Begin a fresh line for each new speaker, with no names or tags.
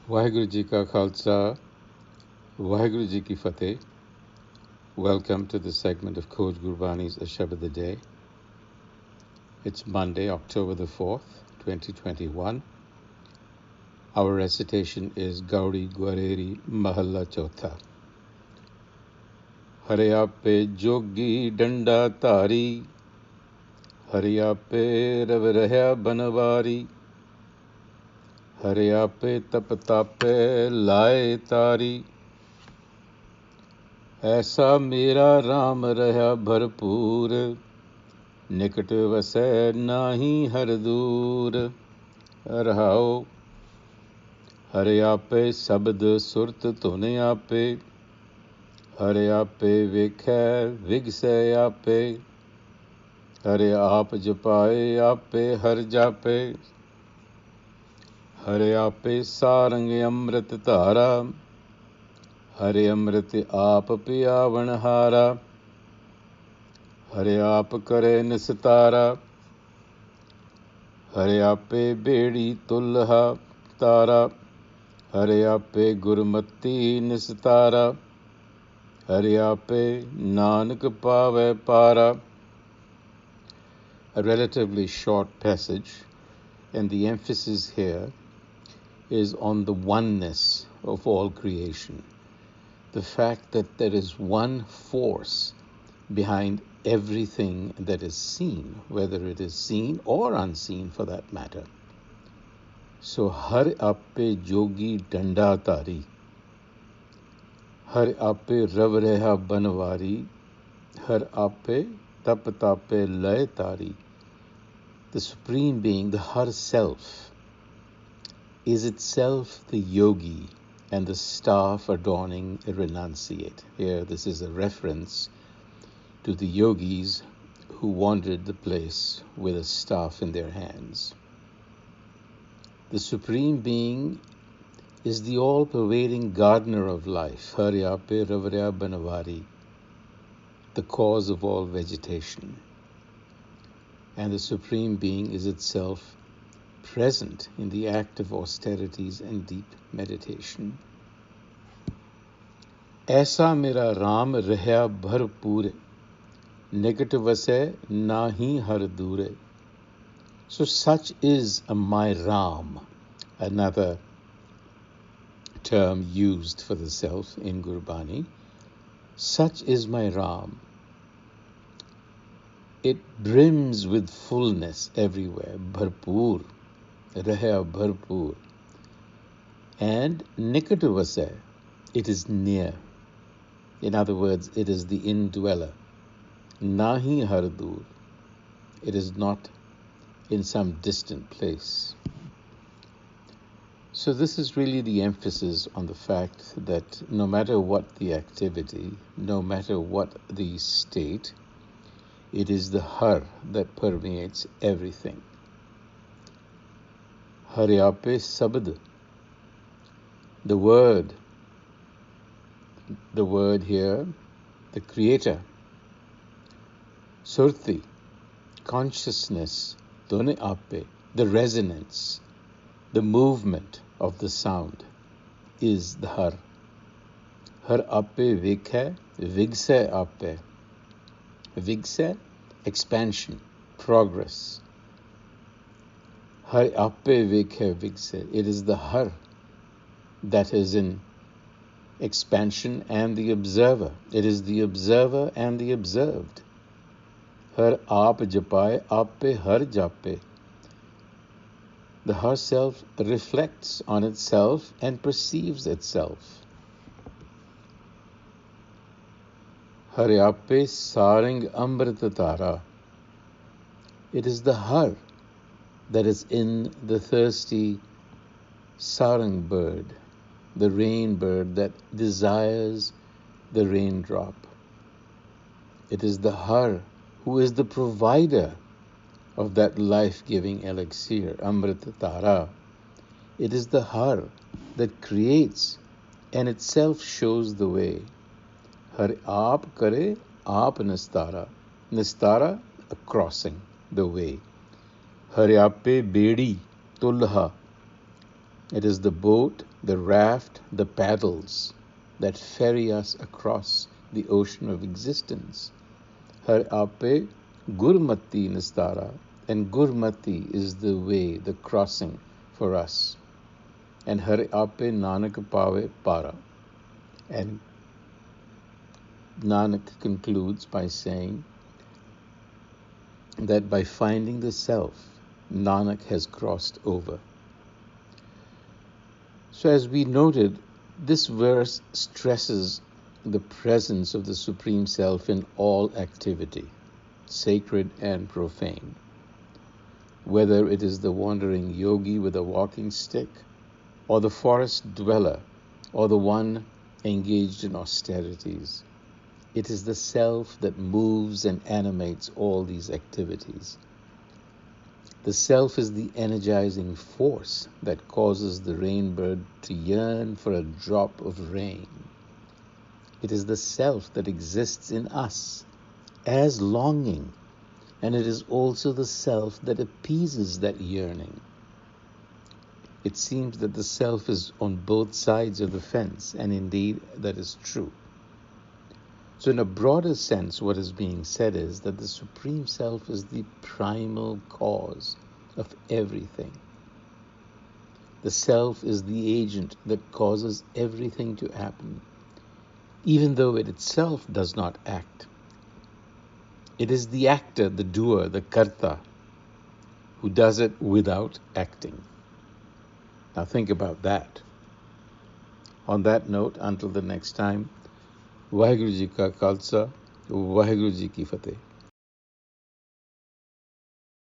Waheguru Ji Ka Khalsa, Waheguru Ji Ki Fateh. Welcome to the segment of Coach Gurbani's a-sabad-a-day. It's Monday, October the 4th, 2021. Our recitation is Gauri Gwareri Mahalla Chotha. Har Aape Jogi Dandadhari, Har Aape Banawari, Har Aape Tape Tari. ऐसा मेरा राम रहा भरपूर, निकट वसै नाही हर दूर। रहाओ हर आपे शब्द सुरत धुन आपे, हर आपे वेखै विगसै आपे, हर आप जपाए आपे हर जापे, हर आपे सारंग अमृत धारा, हरे अमृत आप पियावन हारा, हरे आप करे निस्तारा, हरे आपे बेड़ी तुल्हा तारा, हरे आपे गुरमती निस्तारा, हरे आपे नानक पावे पारा. A relatively short passage, and the emphasis here is on the oneness of all creation. The fact that there is one force behind everything that is seen, whether it is seen or unseen for that matter. So, Har Aape Jogi Dandadhari, Har Aape Ravreha Banwari, Har Aape Tape Tari. The Supreme Being, the Har Self, is itself the yogi and the staff adorning a renunciate. Here, this is a reference to the yogis who wandered the place with a staff in their hands. The Supreme Being is the all-pervading gardener of life, Har Aape Banawari, the cause of all vegetation. And the Supreme Being is itself present in the act of austerities and deep meditation. ऐसा मेरा राम रहा भरपूर, निकट वसै नाही हर दूर. So such is my Ram, another term used for the self in Gurbani. Such is my Ram. It brims with fullness everywhere, bharpur, raha bharpur. And nikat vasai, it is near. In other words, it is the indweller. Nahi har dur, it is not in some distant place. So this is really the emphasis on the fact that no matter what the activity, no matter what the state, it is the Har that permeates everything. Har Aape sabad, the word here, the creator, surti, consciousness, dhun aape, the resonance, the movement of the sound is the Har. Har Aape vekha vigsa aape. Vigsa, expansion, progress. Har Aape vekha vigsa. It is the Har that is in expansion and the observer. It is the observer and the observed. Har aap japaye aape har jape. The Har self reflects on itself and perceives itself. Har Aape sarang amrita tara. It is the Har that is in the thirsty sarang bird, the rain bird that desires the raindrop. It is the Har who is the provider of that life-giving elixir, Amrita Tara. It is the Har that creates and itself shows the way. Har aap kare aap nistara. Nistara, a crossing, the way. Har Aape bedi tulha. It is the boat, the raft, the paddles that ferry us across the ocean of existence. Har Aape Gurmati Nistara, and Gurmati is the way, the crossing for us. And Har Aape Nanak Pave Para. And Nanak concludes by saying that by finding the self, Nanak has crossed over. So as we noted, this verse stresses the presence of the Supreme Self in all activity, sacred and profane. Whether it is the wandering yogi with a walking stick, or the forest dweller, or the one engaged in austerities, it is the self that moves and animates all these activities. The self is the energizing force that causes the rainbird to yearn for a drop of rain. It is the self that exists in us as longing, and it is also the self that appeases that yearning. It seems that the self is on both sides of the fence, and indeed that is true. So in a broader sense, what is being said is that the Supreme Self is the primal cause of everything. The Self is the agent that causes everything to happen, even though it itself does not act. It is the actor, the doer, the karta, who does it without acting. Now think about that. On that note, until the next time, Vaheguru Ji Ka Khalsa, Vaheguru Ji Ki Fateh.